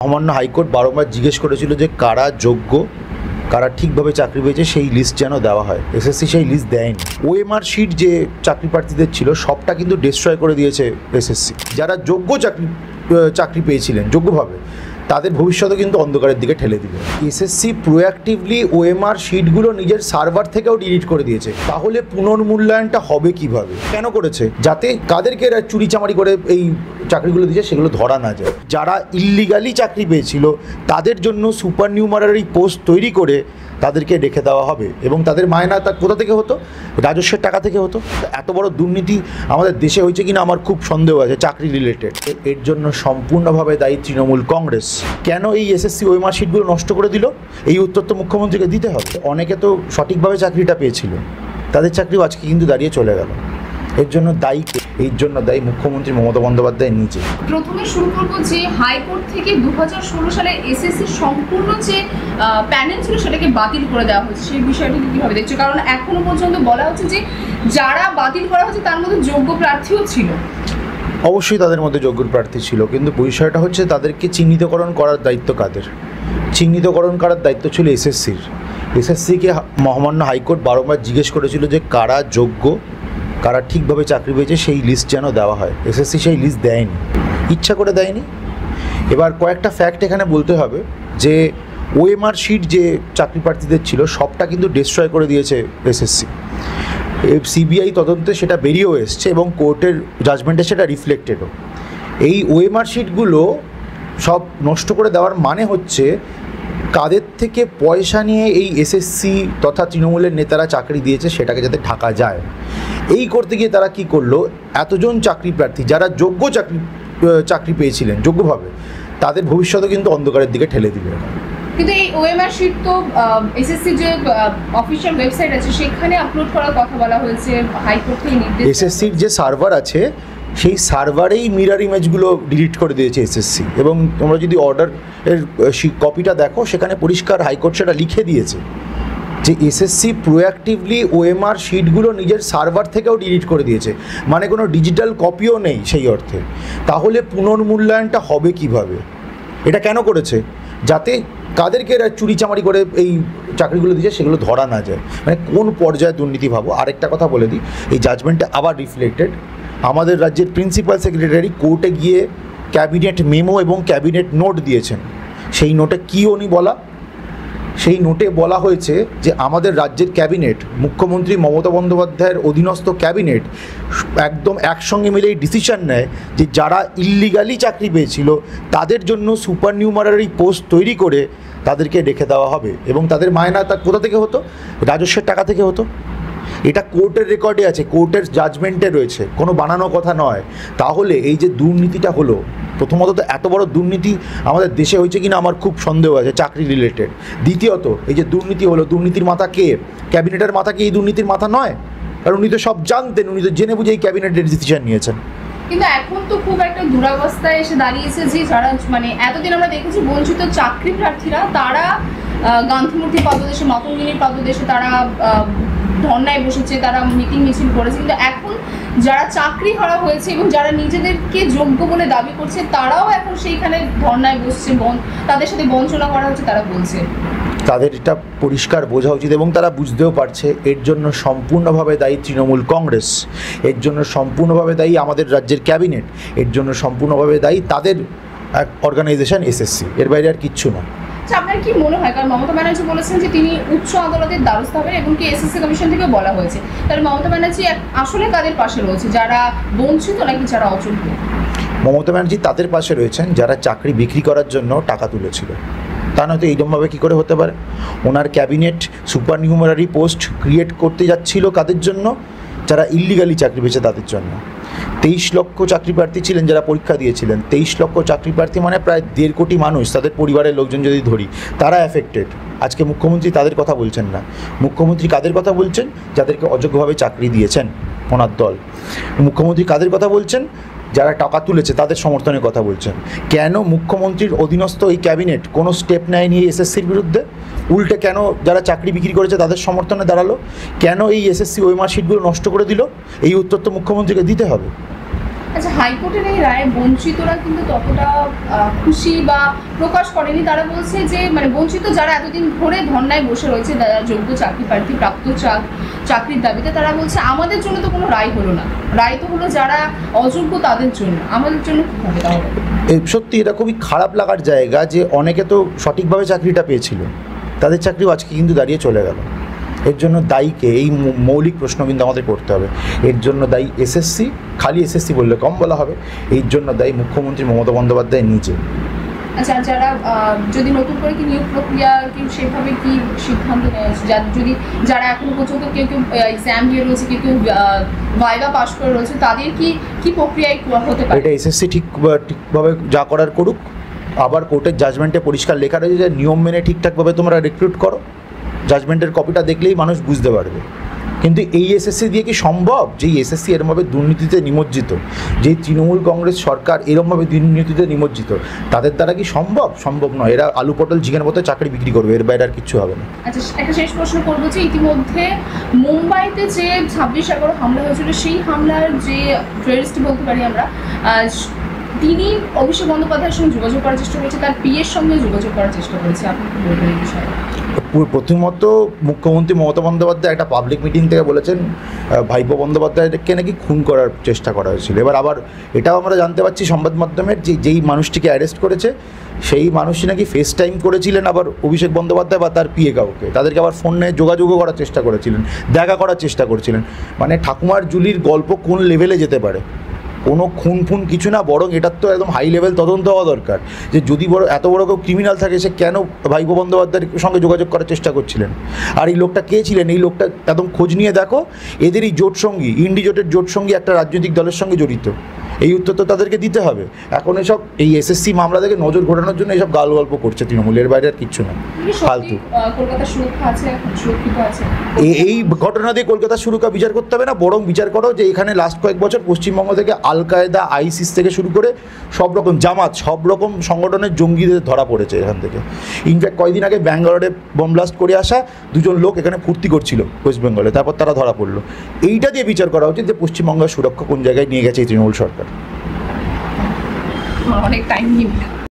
মহামান্য হাইকোর্ট বারবার জিজ্ঞেস করেছিল যে কারা যোগ্য, কারা ঠিকভাবে চাকরি পেয়েছে সেই লিস্ট যেন দেওয়া হয়। এসএসসি সেই লিস্ট দেয়নি। ওএমআর শিট যে চাকরি প্রার্থীদের ছিল সবটা কিন্তু ডিস্ট্রয় করে দিয়েছে এসএসসি। যারা যোগ্য চাকরি পেয়েছিলেন যোগ্যভাবে, তাদের ভবিষ্যতে কিন্তু অন্ধকারের দিকে ঠেলে দিল। এসএসসি প্রোঅ্যাক্টিভলি ওএমআর শিটগুলো নিজের সার্ভার থেকেও ডিলিট করে দিয়েছে। তাহলে পুনর্মূল্যায়নটা হবে কিভাবে? কেন করেছে? যাতে কাদেরকে এরা চুরিচামারি করে এই চাকরিগুলো দিয়েছে সেগুলো ধরা না যায়। যারা ইল্লিগালি চাকরি পেয়েছিল তাদের জন্য সুপার নিউমারারি পোস্ট তৈরি করে তাদেরকে রেখে দেওয়া হবে এবং তাদের মায়না তা কোথা থেকে হতো? রাজস্বের টাকা থেকে হতো। এত বড় দুর্নীতি আমাদের দেশে হয়েছে কিনা আমার খুব সন্দেহ আছে চাকরি রিলেটেড। এর জন্য সম্পূর্ণভাবে দায়ী তৃণমূল কংগ্রেস। কেন এই এসএসসি ওএমআর শিটগুলো নষ্ট করে দিল? এই উত্তর তো মুখ্যমন্ত্রীকে দিতে হবে। অনেকে তো সঠিকভাবে চাকরিটা পেয়েছিল, তাদের চাকরিও আজকে কিন্তু দাঁড়িয়ে চলে গেল। এর জন্য দায়ী কে? এর জন্য দায়ী মুখ্যমন্ত্রী মমতা বন্দ্যোপাধ্যায় নিজে। প্রথমে শুরু করব যে হাইকোর্ট থেকে 2016 সালে এসএসসি সম্পূর্ণ যে প্যানেল ছিল সেটাকে বাতিল করে দেওয়া হয়েছে। সেই বিষয়টিকে কীভাবে দেখছো? কারণ এখনো পর্যন্ত বলা হচ্ছে যে যারা বাতিল করা হচ্ছে তার মধ্যে যোগ্য প্রার্থীও ছিল। অবশ্যই তাদের মধ্যে যোগ্য প্রার্থী ছিল, কিন্তু বিষয়টা হচ্ছে তাদেরকে চিহ্নিতকরণ করার দায়িত্ব কাদের? চিহ্নিতকরণ করার দায়িত্ব ছিল এসএসসির। এসএসসিকে মহামান্য হাইকোর্ট বারবার জিজ্ঞেস করেছিল যে কারা যোগ্য, কারা ঠিকভাবে চাকরি পেয়েছে সেই লিস্ট যেন দেওয়া হয়। এসএসসি সেই লিস্ট দেয়নি, ইচ্ছা করে দেয়নি। এবার কয়েকটা ফ্যাক্ট এখানে বলতে হবে যে ওএমআর শিট যে চাকরি প্রার্থীদের ছিল সবটা কিন্তু ডিস্ট্রয় করে দিয়েছে এসএসসি। সিবিআই তদন্তে সেটা বেরিয়েও এসছে এবং কোর্টের জাজমেন্টে সেটা রিফ্লেক্টেডও। এই ওএমআর শিটগুলো সব নষ্ট করে দেওয়ার মানে হচ্ছে কাদের থেকে পয়সা নিয়ে এই এসএসসি তথা তৃণমূলের নেতারা চাকরি দিয়েছে সেটাকে যাতে ঢাকা যায়। এই করতে গিয়ে তারা কি করলো, এতজন চাকরি প্রার্থী যারা যোগ্য চাকরি পেয়েছিলেন যোগ্যভাবে, তাদের ভবিষ্যতে কিন্তু অন্ধকারের দিকে ঠেলে দিল। কিন্তু এই ওএমআর শিট তো এসএসসি যে অফিশিয়াল ওয়েবসাইট আছে সেখানে আপলোড করার কথা বলা হয়েছে হাইকোর্ট থেকে নির্দেশ। এসএসসির যে সার্ভার আছে সেই সার্ভারেই মিরর ইমেজগুলো ডিলিট করে দিয়েছে এসএসসি। এবং তোমরা যদি অর্ডারের কপিটা দেখো সেখানে পরিষ্কার হাইকোর্ট সেটা লিখে দিয়েছে যে এসএসসি প্রোঅ্যাক্টিভলি ওএমআর শিটগুলো নিজের সার্ভার থেকেও ডিলিট করে দিয়েছে, মানে কোনো ডিজিটাল কপিও নেই সেই অর্থে। তাহলে পুনর্মূল্যায়নটা হবে কিভাবে? এটা কেন করেছে? যাতে কাদেরকে এরা চুরিচামারি করে এই চাকরিগুলো দিয়েছে সেগুলো ধরা না যায়। মানে কোন পর্যায়ে দুর্নীতি ভাবো। আরেকটা কথা বলে দিই, এই জাজমেন্টটা আবার রিফ্লেক্টেড। আমাদের রাজ্যের প্রিন্সিপাল সেক্রেটারি কোর্টে গিয়ে ক্যাবিনেট মেমো এবং ক্যাবিনেট নোট দিয়েছেন। সেই নোটে কী উনি বলা? সেই নোটে বলা হয়েছে যে আমাদের রাজ্যের ক্যাবিনেট, মুখ্যমন্ত্রী মমতা বন্দ্যোপাধ্যায়ের অধীনস্থ ক্যাবিনেট একদম একসঙ্গে মিলে এই ডিসিশন নেয় যে যারা ইল্লিগালি চাকরি পেয়েছিল তাদের জন্য সুপার নিউমারারি পোস্ট তৈরি করে তাদেরকে রেখে দেওয়া হবে এবং তাদের মায়না তা কোথা থেকে হতো? রাজস্বের টাকা থেকে হতো। এটা কোর্টের রেকর্ডে আছে, কোর্টের জাজমেন্টে রয়েছে, কোনো বানানো কথা নয়। তাহলে এই যে দুর্নীতিটা হলো, প্রথমত তো এত বড় দুর্নীতি আমাদের দেশে হয়েছে কিনা আমার খুব সন্দেহ আছে চাকরি রিলেটেড। দ্বিতীয়ত এই যে দুর্নীতি হলো, দুর্নীতির মাথা কে? ক্যাবিনেটের মাথা কি এই দুর্নীতির মাথা নয়? কারণ উনি তো সব জানতেন, উনি তো জেনে বুঝে এই ক্যাবিনেটের ডিসিশন নিয়েছেন। কিন্তু এখন তো খুব একটা দুরাবস্থায় এসে দাঁড়িয়েছে যে যারা মানে এতদিন আমরা দেখেছি বঞ্চিত চাকরি প্রার্থীরা, তারা গান্ধীমূর্তি পাদদেশে, মাতঙ্গিনীর পাদদেশে তারা ধর্নায় বসেছে, তারা মিটিং মিছিল করেছে। কিন্তু এখন যারা চাকরি হারা হয়েছে এবং যারা নিজেদেরকে যোগ্য বলে দাবি করছে তারাও এখন সেইখানে ধর্নায় বসছে, তাদের সাথে বঞ্চনা করা হচ্ছে তারা বলছে। তাদের এটা পরিষ্কার বোঝা উচিত এবং তারা বুঝতেও পারছে। এর জন্য সম্পূর্ণভাবে দায়ী তৃণমূল কংগ্রেস, এর জন্য সম্পূর্ণভাবে দায়ী আমাদের রাজ্যের ক্যাবিনেট, এর জন্য সম্পূর্ণভাবে দায়ী তাদের অর্গানাইজেশন এসএসসি। এর বাইরে আর কিচ্ছু না। আপনার কি মনে হয়, কারণ মমতা ব্যানার্জি বলেছেন যে তিনি উচ্চ আদালতের দ্বারস্থ হবেন এবং কি এসএসসি কমিশন থেকেও বলা হয়েছে, তাহলে মমতা ব্যানার্জি আসলে কাদের পাশে রয়েছে? যারা বঞ্চিত নাকি যারা অযোগ্য? মমতা ব্যানার্জি তাদের পাশে রয়েছেন যারা চাকরি বিক্রি করার জন্য টাকা তুলেছিল। তা নয়তো এইরকমভাবে কী করে হতে পারে? ওনার cabinet supernumerary post create করতে যাচ্ছিল কাদের জন্য? যারা ইল্লিগালি চাকরি পেয়েছে তাদের জন্য। 23 লক্ষ চাকরি প্রার্থী ছিলেন যারা পরীক্ষা দিয়েছিলেন। 23 লক্ষ চাকরি প্রার্থী মানে প্রায় 1.5 কোটি মানুষ, তাদের পরিবারের লোকজন যদি ধরি, তারা অ্যাফেক্টেড। আজকে মুখ্যমন্ত্রী তাদের কথা বলছেন না। মুখ্যমন্ত্রী কাদের কথা বলছেন? যাদেরকে অযোগ্যভাবে চাকরি দিয়েছেন ওনার দল। মুখ্যমন্ত্রী কাদের কথা বলছেন? যারা টাকা তুলেছে তাদের সমর্থনের কথা বলছেন। কেন মুখ্যমন্ত্রীর অধীনস্থ এই ক্যাবিনেট কোনো স্টেপ নেয়নি এসএসসির বিরুদ্ধে? উল্টে কেন যারা চাকরি বিক্রি করেছে তাদের সমর্থনে দাঁড়ালো? কেন এই এসএসসি ওএমআর শিটগুলো নষ্ট করে দিল? এই উত্তর তো মুখ্যমন্ত্রীকে দিতে হবে। আচ্ছা, হাইকোর্টের এই রায়ে বঞ্চিতরা কিন্তু ততটা খুশি বা প্রকাশ করেনি। তারা বলছে যে মানে বঞ্চিত যারা এতদিন ধরে ধর্নায় বসে রয়েছে, যারা যোগ্য চাকরি প্রার্থী প্রাপ্ত চাকরির দাবিতে, তারা বলছে আমাদের জন্য তো কোনো রায় হলো না, রায় তো হলো যারা অযোগ্য তাদের জন্য, আমাদের জন্য কী হবে তাহলে? সত্যি এটা খুবই খারাপ লাগার জায়গা যে অনেকে তো সঠিকভাবে চাকরিটা পেয়েছিল, তাদের চাকরিও আজকে কিন্তু দাঁড়িয়ে চলে গেল। এর জন্য দায়ীকে, এই মৌলিক প্রশ্ন কিন্তু আমাদের করতে হবে। এর জন্য দায়ী এসএসসি, খালি এসএসসি বললে কম বলা হবে, এই জন্য দায়ী মুখ্যমন্ত্রী মমতা বন্দ্যোপাধ্যায় নিজে। আচ্ছা, যারা যদি নতুন করে কি নিয়োগ প্রক্রিয়া কেউ সেভাবে কি সিদ্ধান্ত নেওয়া হচ্ছে, যারা এখনো পর্যন্ত কেউ এক্সাম দিয়ে রয়েছে, কেউ ভাইভা পাস করে রয়েছে, তাদের কি প্রক্রিয়ায় হতে পারে? এটা এসএসসি ঠিকভাবে যা করার করুক। আবার কোর্টের জাজমেন্টে পরিষ্কার লেখা রয়েছে যে নিয়ম মেনে ঠিকঠাকভাবে তোমরা রিক্রুট করো। জাজমেন্টের কপিটা দেখলেই মানুষ বুঝতে পারবে। কিন্তু এই এসএসসি দিয়ে কি সম্ভব? যেই এসএসসি এরমভাবে দুর্নীতিতে নিমজ্জিত, যেই তৃণমূল কংগ্রেস সরকার এরমভাবে দুর্নীতিতে নিমজ্জিত, তাদের দ্বারা কি সম্ভব? সম্ভব নয়। এরা আলু পটল চিকেন মতো চাকরি বিক্রি করবে, এর বাইরে আর কিচ্ছু হবে না। আচ্ছা, একটা শেষ প্রশ্ন করবো যে ইতিমধ্যে মুম্বাইতে যে 26/11 হামলা হয়েছিল, সেই হামলার যে টেররিস্ট বলতে পারি আমরা, তিনি অভিষেক বন্দ্যোপাধ্যায়ের সঙ্গে যোগাযোগ করার চেষ্টা করেছে, তার পিএর সঙ্গে যোগাযোগ করার চেষ্টা করেছে। আপনি কি বলবেন এই বিষয়ে? প্রথমত মুখ্যমন্ত্রী মমতা বন্দ্যোপাধ্যায় একটা পাবলিক মিটিং থেকে বলেছেন ভাইপো বন্দ্যোপাধ্যায়কে নাকি খুন করার চেষ্টা করা হয়েছিল। এবার আবার এটাও আমরা জানতে পারছি সংবাদ মাধ্যমের যেই মানুষটিকে অ্যারেস্ট করেছে সেই মানুষটি নাকি ফেস টাইম করেছিলেন আবার অভিষেক বন্দ্যোপাধ্যায় বা তার পিএ কাউকে, তাদেরকে আবার ফোনে যোগাযোগও করার চেষ্টা করেছিলেন, দেখা করার চেষ্টা করছিলেন। মানে ঠাকুমার জুলির গল্প কোন লেভেলে যেতে পারে? কোনো খুন কিছু না, বরং এটার তো একদম হাই লেভেল তদন্ত হওয়া দরকার যে যদি এত বড় কেউ ক্রিমিনাল থাকে সে কেন ভাইপো বন্দ্যোপাধ্যায়ের সঙ্গে যোগাযোগ করার চেষ্টা করছিলেন। আর এই লোকটা কে ছিলেন? এই লোকটা একদম খোঁজ নিয়ে দেখো। এদেরই জোটসঙ্গী, ইন্ডি জোটের জোটসঙ্গী একটা রাজনৈতিক দলের সঙ্গে জড়িত। এই উত্তর তো তাদেরকে দিতে হবে। এখন এসব এই এসএসসি মামলা থেকে নজর ঘোরানোর জন্য এসব গাল গল্প করছে তৃণমূলের, বাইরে আর কিচ্ছু না, ফালতু। এই ঘটনা দিয়ে কলকাতা সুরক্ষা বিচার করতে হবে না, বরং বিচার করো যে এখানে লাস্ট কয়েক বছর পশ্চিমবঙ্গ থেকে আল কায়দা, আইসিস থেকে শুরু করে সব রকম জামাত, সব রকম সংগঠনের জঙ্গিদের ধরা পড়েছে এখান থেকে। ইনফ্যাক্ট কয়েকদিন আগে ব্যাঙ্গালোরে বোম ব্লাস্ট করে আসা দুজন লোক এখানে ফুর্তি করছিল ওয়েস্ট বেঙ্গলে, তারপর তারা ধরা পড়লো। এইটা দিয়ে বিচার করা উচিত যে পশ্চিমবঙ্গের সুরক্ষা কোন জায়গায় নিয়ে গেছে এই তৃণমূল সরকার। অনেক টাইম নিয়ে